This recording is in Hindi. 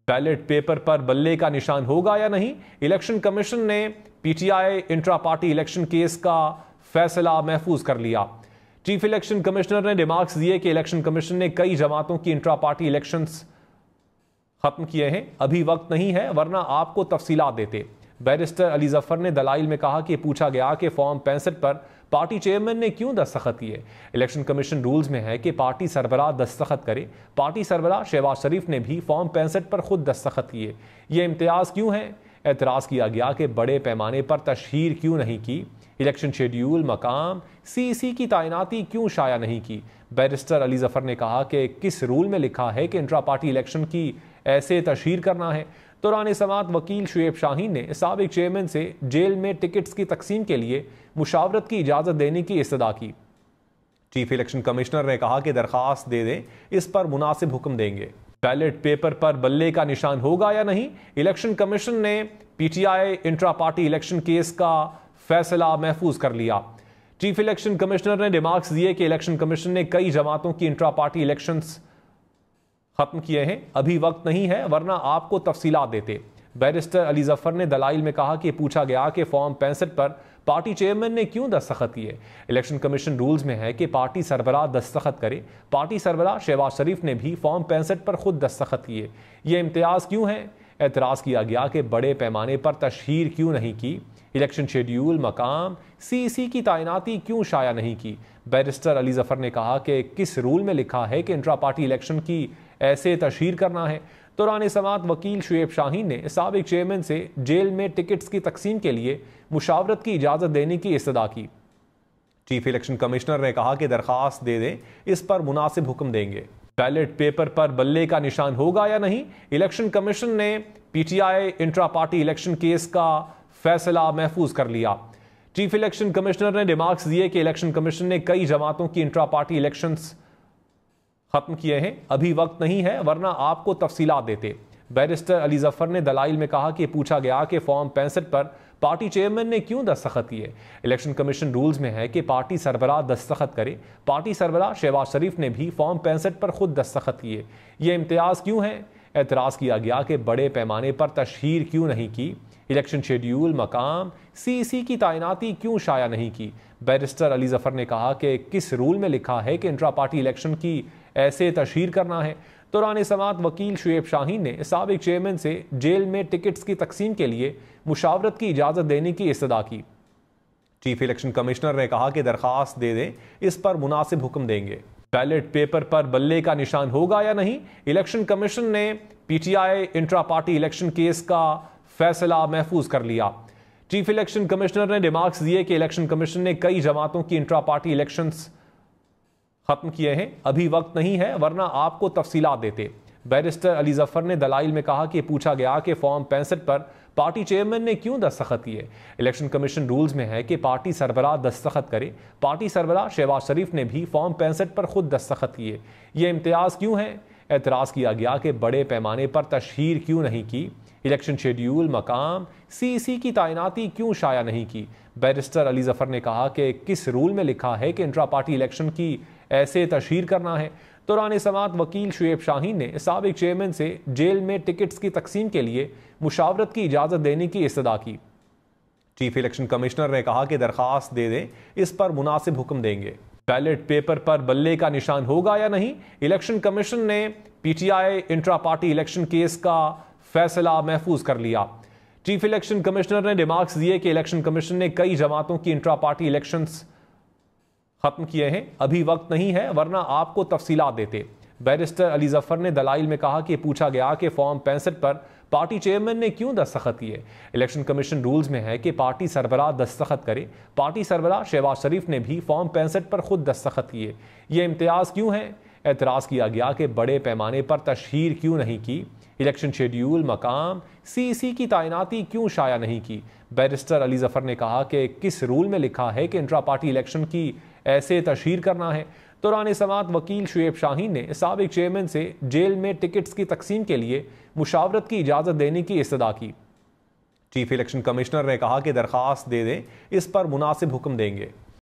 बैलेट पेपर पर बल्ले का निशान होगा या नहीं, इलेक्शन कमीशन ने PTI intra party election case का फैसला महफूज कर लिया। चीफ इलेक्शन कमिश्नर ने रिमार्क्स दिए कि इलेक्शन कमीशन ने कई जमातों की इंट्रा पार्टी इलेक्शंस खत्म किए हैं, अभी वक्त नहीं है वरना आपको तफसीलात देते। बैरिस्टर अली जफर ने दलाइल में कहा कि पूछा गया कि फॉर्म 65 पर पार्टी चेयरमैन ने क्यों दस्तखत किए। इलेक्शन कमीशन रूल्स में है कि पार्टी सरबराह दस्तखत करे। पार्टी सरबराह शहबाज शरीफ ने भी फॉर्म 65 पर खुद दस्तखत किए। ये इम्तियाज क्यों है? एतराज़ किया गया कि बड़े पैमाने पर तशहीर क्यों नहीं की, इलेक्शन शेड्यूल, मकाम, सीईसी की तैनाती क्यों शाया नहीं की। बैरिस्टर अली जफर ने कहा कि किस रूल में लिखा है कि इंट्रा पार्टी इलेक्शन की ऐसे तशहीर करना है। दौरान समाअत वकील शुएब शाहीन ने साबिक चेयरमैन से जेल में टिकट्स की तकसीम के लिए मुशावरत की इजाज़त देने की इस्तदा की। चीफ इलेक्शन कमिश्नर ने कहा कि दरख्वास्त दे दें, इस पर मुनासिब हुक्म देंगे। बैलेट पेपर पर बल्ले का निशान होगा या नहीं, इलेक्शन कमीशन ने PTI intra party election case का फैसला महफूज कर लिया। चीफ इलेक्शन कमिश्नर ने रिमार्क्स दिए कि इलेक्शन कमीशन ने कई जमातों की इंट्रा पार्टी इलेक्शंस खत्म किए हैं, अभी वक्त नहीं है वरना आपको तफसीलात देते। बैरिस्टर अली जफर ने दलाइल में कहा कि पूछा गया कि फॉर्म 65 पर पार्टी चेयरमैन ने क्यों दस्तखत किए। इलेक्शन कमीशन रूल्स में है कि पार्टी सरबराह दस्तखत करे। पार्टी सरबराह शहबाज शरीफ ने भी फॉर्म 65 पर खुद दस्तखत किए। ये इम्तियाज क्यों है? एतराज़ किया गया कि बड़े पैमाने पर तशहीर क्यों नहीं की, इलेक्शन शेड्यूल, मकाम, सीईसी की तैनाती क्यों शाया नहीं की। बैरिस्टर अली जफर ने कहा कि किस रूल में लिखा है कि इंट्रा पार्टी इलेक्शन की ऐसे तशहीर करना है। दौरान समाअत वकील शुएब शाहीन ने साबिक चेयरमैन से जेल में टिकट्स की तकसीम के लिए मुशावरत की इजाज़त देने की इस्तदा की। चीफ इलेक्शन कमिश्नर ने कहा कि दरख्वास्त दे दें, इस पर मुनासिब हुक्म देंगे। बैलेट पेपर पर बल्ले का निशान होगा या नहीं, इलेक्शन कमीशन ने PTI intra party election case का फैसला महफूज कर लिया। चीफ इलेक्शन कमिश्नर ने रिमार्क्स दिए कि इलेक्शन कमीशन ने कई जमातों की इंट्रा पार्टी इलेक्शंस खत्म किए हैं, अभी वक्त नहीं है वरना आपको तफसीलात देते। बैरिस्टर अली जफर ने दलाइल में कहा कि पूछा गया कि फॉर्म 65 पर पार्टी चेयरमैन ने क्यों दस्तखत किए। इलेक्शन कमीशन रूल्स में है कि पार्टी सरबराह दस्तखत करे। पार्टी सरबराह शहबाज शरीफ ने भी फॉर्म 65 पर खुद दस्तखत किए। ये इम्तियाज क्यों है? एतराज़ किया गया कि बड़े पैमाने पर तशहीर क्यों नहीं की, इलेक्शन शेड्यूल, मकाम, सीईसी की तैनाती क्यों शाया नहीं की। बैरिस्टर अली जफर ने कहा कि किस रूल में लिखा है कि इंट्रा पार्टी इलेक्शन की ऐसे तशहीर करना है। दौरान समाअत वकील शुएब शाहीन ने साबिक चेयरमैन से जेल में टिकट्स की तकसीम के लिए मुशावरत की इजाज़त देने की इस्तदा की। चीफ इलेक्शन कमिश्नर ने कहा कि दरख्वास्त दे दें, इस पर मुनासिब हुक्म देंगे। बैलेट पेपर पर बल्ले का निशान होगा या नहीं, इलेक्शन कमीशन ने PTI intra party election case का फैसला महफूज कर लिया। चीफ इलेक्शन कमिश्नर ने रिमार्क्स दिए कि इलेक्शन कमीशन ने कई जमातों की इंट्रा पार्टी इलेक्शंस खत्म किए हैं, अभी वक्त नहीं है वरना आपको तफसीलात देते। बैरिस्टर अली जफर ने दलाइल में कहा कि पूछा गया कि फॉर्म 65 पर पार्टी चेयरमैन ने क्यों दस्तखत किए। इलेक्शन कमीशन रूल्स में है कि पार्टी सरबराह दस्तखत करे। पार्टी सरबराह शहबाज शरीफ ने भी फॉर्म 65 पर खुद दस्तखत किए। ये इम्तियाज क्यों है? एतराज़ किया गया कि बड़े पैमाने पर तशहीर क्यों नहीं की, इलेक्शन शेड्यूल, मकाम, सीईसी की तैनाती क्यों शाया नहीं की। बैरिस्टर अली जफर ने कहा कि किस रूल में लिखा है कि इंट्रा पार्टी इलेक्शन की ऐसे तशहीर करना है। दौरान समाअत वकील शुएब शाहीन ने साबिक चेयरमैन से जेल में टिकट्स की तकसीम के लिए मुशावरत की इजाज़त देने की इस्तदा की। चीफ इलेक्शन कमिश्नर ने कहा कि दरख्वास्त दे दें, इस पर मुनासिब हुक्म देंगे। बैलेट पेपर पर बल्ले का निशान होगा या नहीं, इलेक्शन कमीशन ने PTI intra party election case का फैसला महफूज कर लिया। चीफ इलेक्शन कमिश्नर ने रिमार्क्स दिए कि इलेक्शन कमीशन ने कई जमातों की इंट्रा पार्टी इलेक्शंस खत्म किए हैं, अभी वक्त नहीं है वरना आपको तफसीलात देते। बैरिस्टर अली जफर ने दलाइल में कहा कि पूछा गया कि फॉर्म 65 पर पार्टी चेयरमैन ने क्यों दस्तखत किए। इलेक्शन कमीशन रूल्स में है कि पार्टी सरबराह दस्तखत करे। पार्टी सरबराह शहबाज शरीफ ने भी फॉर्म 65 पर खुद दस्तखत किए। ये इम्तियाज क्यों है? एतराज़ किया गया कि बड़े पैमाने पर तशहीर क्यों नहीं की, इलेक्शन शेड्यूल, मकाम, सीईसी की तैनाती क्यों शाया नहीं की। बैरिस्टर अली जफर ने कहा कि किस रूल में लिखा है कि इंट्रा पार्टी इलेक्शन की ऐसे तशहीर करना है। दौरान समाअत वकील शुएब शाहीन ने साबिक चेयरमैन से जेल में टिकट्स की तकसीम के लिए मुशावरत की इजाज़त देने की इस्तदा की। चीफ इलेक्शन कमिश्नर ने कहा कि दरख्वास्त दे दें, इस पर मुनासिब हुक्म देंगे।